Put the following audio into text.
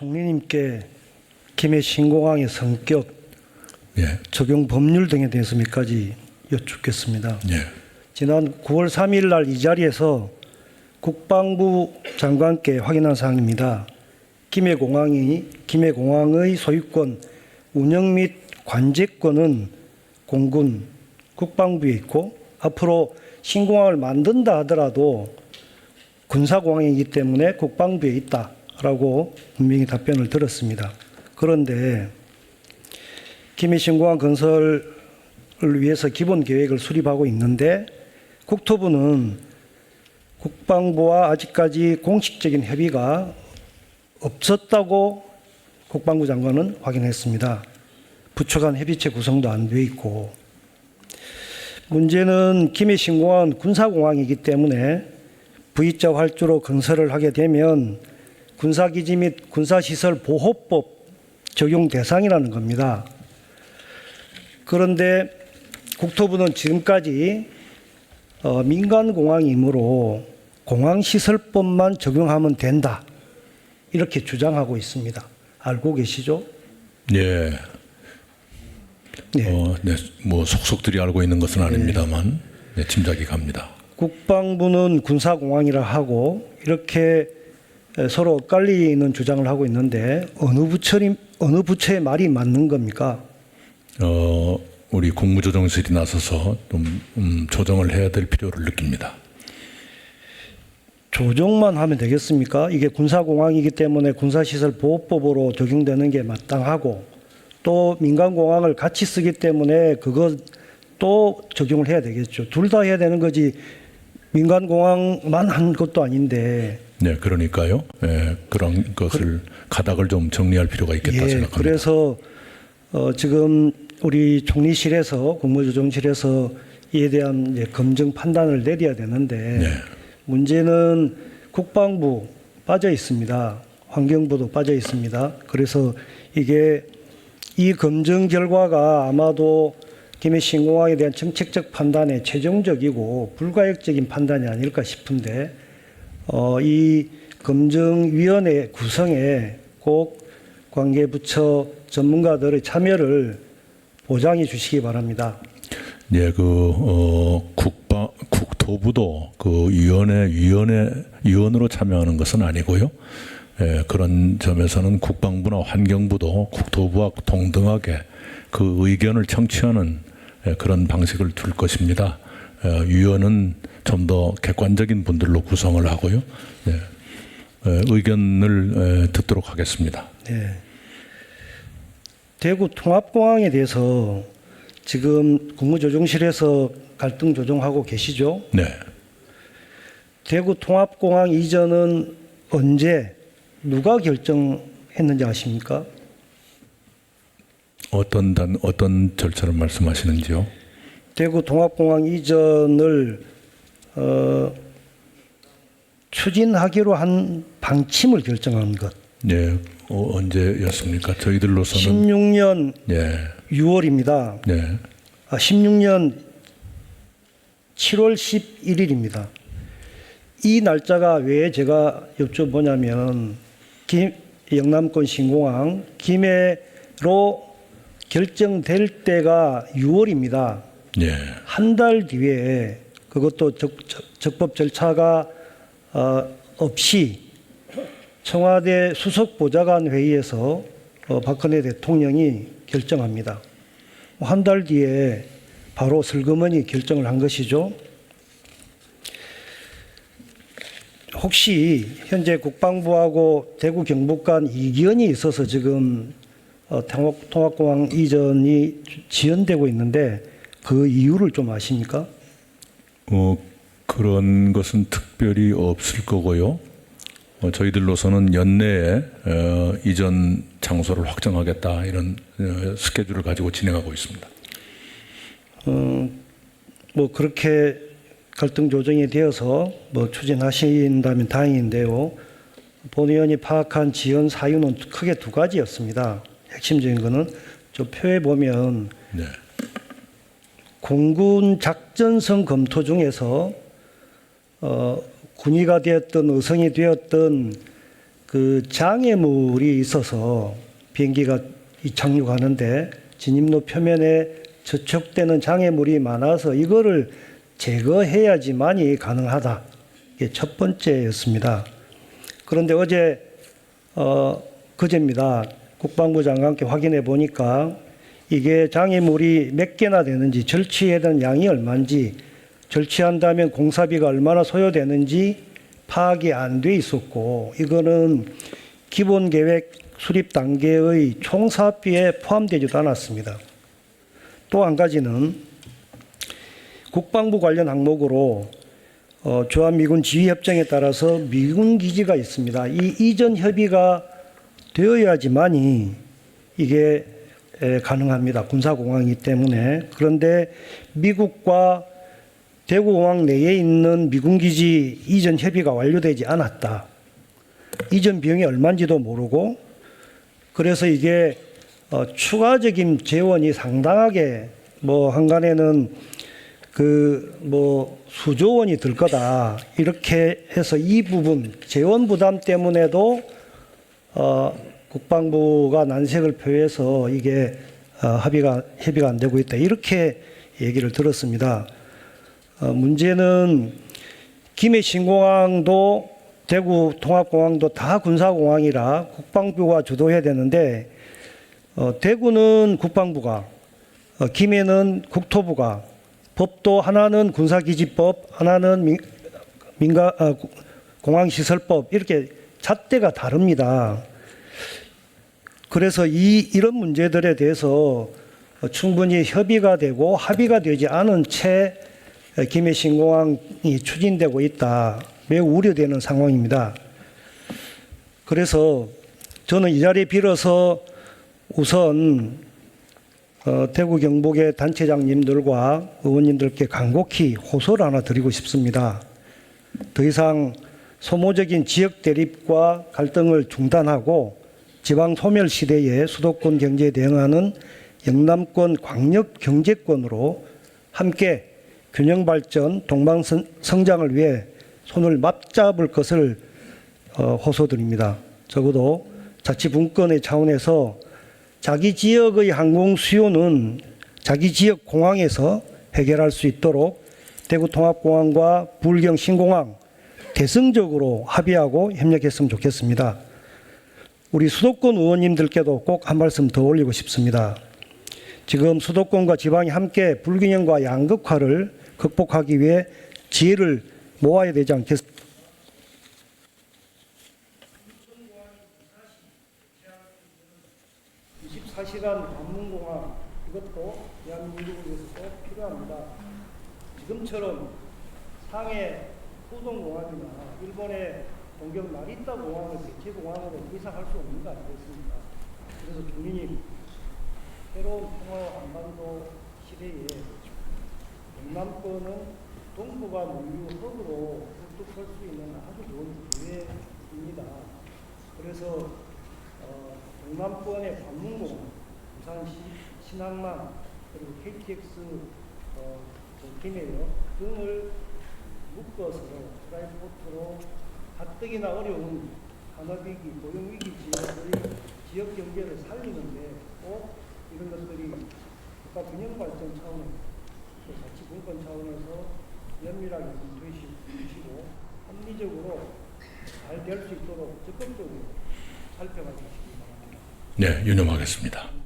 총리님께 김해 신공항의 성격, 예. 적용 법률 등에 대해서 몇 가지 여쭙겠습니다. 예. 지난 9월 3일 날 이 자리에서 국방부 장관께 확인한 사항입니다. 김해공항의 소유권, 운영 및 관제권은 공군, 국방부에 있고 앞으로 신공항을 만든다 하더라도 군사공항이기 때문에 국방부에 있다라고 분명히 답변을 들었습니다. 그런데 김해 신공항 건설을 위해서 기본 계획을 수립하고 있는데 국토부는 국방부와 아직까지 공식적인 협의가 없었다고 국방부 장관은 확인했습니다. 부처 간 협의체 구성도 안 돼 있고, 문제는 김해 신공항은 군사공항이기 때문에 V자 활주로 건설을 하게 되면 군사기지 및 군사시설 보호법 적용 대상이라는 겁니다. 그런데 국토부는 지금까지 민간공항이므로 공항시설법만 적용하면 된다, 이렇게 주장하고 있습니다. 알고 계시죠? 예. 네. 네. 뭐 속속들이 알고 있는 것은 아닙니다만 네, 짐작이 갑니다. 국방부는 군사공항이라 하고 이렇게 서로 엇갈리는 주장을 하고 있는데 어느 부처의 말이 맞는 겁니까? 우리 국무조정실이 나서서 좀 조정을 해야 될 필요를 느낍니다. 조정만 하면 되겠습니까? 이게 군사공항이기 때문에 군사시설보호법으로 적용되는 게 마땅하고 또 민간공항을 같이 쓰기 때문에 그거 또 적용을 해야 되겠죠. 둘 다 해야 되는 거지 민간공항만 한 것도 아닌데. 네, 그러니까요. 예, 그런 것을 가닥을 좀 정리할 필요가 있겠다 생각합니다. 그래서 지금 우리 총리실에서 국무조정실에서 이에 대한 이제 검증 판단을 내려야 되는데 네. 문제는 국방부 빠져 있습니다. 환경부도 빠져 있습니다. 그래서 이게 이 검증 결과가 아마도 김해 신공항에 대한 정책적 판단의 최종적이고 불가역적인 판단이 아닐까 싶은데 이 검증위원회 구성에 꼭 관계부처 전문가들의 참여를 보장해 주시기 바랍니다. 네, 국토부도 그 위원으로 참여하는 것은 아니고요. 예, 그런 점에서는 국방부나 환경부도 국토부와 동등하게 그 의견을 청취하는 그런 방식을 둘 것입니다. 위원은 좀 더 객관적인 분들로 구성을 하고요. 네, 의견을 듣도록 하겠습니다. 네. 대구 통합공항에 대해서 지금 국무조정실에서 갈등 조정하고 계시죠? 네. 대구 통합공항 이전은 언제 누가 결정했는지 아십니까? 어떤 절차를 말씀하시는지요? 대구 통합공항 이전을 추진하기로 한 방침을 결정한 것. 네. 언제였습니까? 저희들로서는 16년 네. 6월입니다. 네. 16년 7월 11일입니다. 이 날짜가 왜 제가 여쭤보냐면 영남권 신공항 김해로 결정될 때가 6월입니다. 네. 한 달 뒤에 그것도 적법 절차가 없이 청와대 수석보좌관 회의에서 박근혜 대통령이 결정합니다. 한 달 뒤에 바로 슬그머니 결정을 한 것이죠. 혹시 현재 국방부하고 대구 경북 간 이견이 있어서 지금 통합공항 이전이 지연되고 있는데 그 이유를 좀 아십니까? 그런 것은 특별히 없을 거고요. 저희들로서는 연내에 이전 장소를 확정하겠다, 이런 스케줄을 가지고 진행하고 있습니다. 뭐 그렇게 갈등 조정이 되어서 뭐 추진하신다면 다행인데요. 본 의원이 파악한 지연 사유는 크게 두 가지였습니다. 핵심적인 거는 저 표에 보면 네. 공군 작전성 검토 중에서 군의가 되었던 의성이 되었던 그 장애물이 있어서 비행기가 착륙하는데 진입로 표면에 저촉되는 장애물이 많아서 이거를 제거해야지만이 가능하다. 이게 첫 번째였습니다. 그런데 어제 그제입니다. 국방부 장관께 확인해 보니까 이게 장애물이 몇 개나 되는지, 절취해야 되는 양이 얼마인지, 절취한다면 공사비가 얼마나 소요되는지 파악이 안 돼 있었고, 이거는 기본 계획 수립 단계의 총 사업비에 포함되지도 않았습니다. 또 한 가지는 국방부 관련 항목으로 주한미군 지휘협정에 따라서 미군 기지가 있습니다. 이 이전 협의가 되어야지만이 이게 가능합니다. 군사공항이기 때문에. 그런데 미국과 대구공항 내에 있는 미군기지 이전 협의가 완료되지 않았다. 이전 비용이 얼마인지도 모르고, 그래서 이게 추가적인 재원이 상당하게 한간에는 수조 원이 들 거다. 이렇게 해서 이 부분 재원 부담 때문에도 국방부가 난색을 표해서 이게 협의가 안 되고 있다. 이렇게 얘기를 들었습니다. 문제는 김해 신공항도 대구 통합공항도 다 군사공항이라 국방부가 주도해야 되는데 대구는 국방부가, 김해는 국토부가, 법도 하나는 군사기지법, 하나는 공항시설법, 이렇게 잣대가 다릅니다. 그래서 이런 문제들에 대해서 충분히 협의가 되고 합의가 되지 않은 채 김해 신공항이 추진되고 있다. 매우 우려되는 상황입니다. 그래서 저는 이 자리에 빌어서 우선 대구 경북의 단체장님들과 의원님들께 간곡히 호소를 하나 드리고 싶습니다. 더 이상 소모적인 지역 대립과 갈등을 중단하고 지방 소멸 시대에 수도권 경제에 대응하는 영남권 광역 경제권으로 함께 균형 발전, 동방 성장을 위해 손을 맞잡을 것을 호소드립니다. 적어도 자치분권의 차원에서 자기 지역의 항공 수요는 자기 지역 공항에서 해결할 수 있도록 대구 통합공항과 부울경 신공항 대승적으로 합의하고 협력했으면 좋겠습니다. 우리 수도권 의원님들께도 꼭 한 말씀 더 올리고 싶습니다. 지금 수도권과 지방이 함께 불균형과 양극화를 극복하기 위해 지혜를 모아야 되지 않겠습니까? 24시간 관문공항, 이것도 대한민국을 위해서 꼭 필요합니다. 지금처럼 상해 후동공항이나 일본의 동경 나리타 공항을 대체공항으로 이상할 수 없는 거 아니겠습니까? 그래서 주민이 새로운 평화 한반도 시대에 영남권은 동북아 물류 허브로 뚝뚝 설 수 있는 아주 좋은 기회입니다. 그래서 영남권의 관문공항, 부산 신항만, 그리고 KTX 김해역 등을 묶어서 프라이포트로 가뜩이나 어려운 산업위기, 고용위기 지역의 지역 경제를 살리는데 꼭 이런 것들이 국가 균형 발전 차원, 또 자치분권 차원에서 면밀하게 검토해 주시고 합리적으로 잘 될 수 있도록 적극적으로 살펴가 주시기 바랍니다. 네, 유념하겠습니다.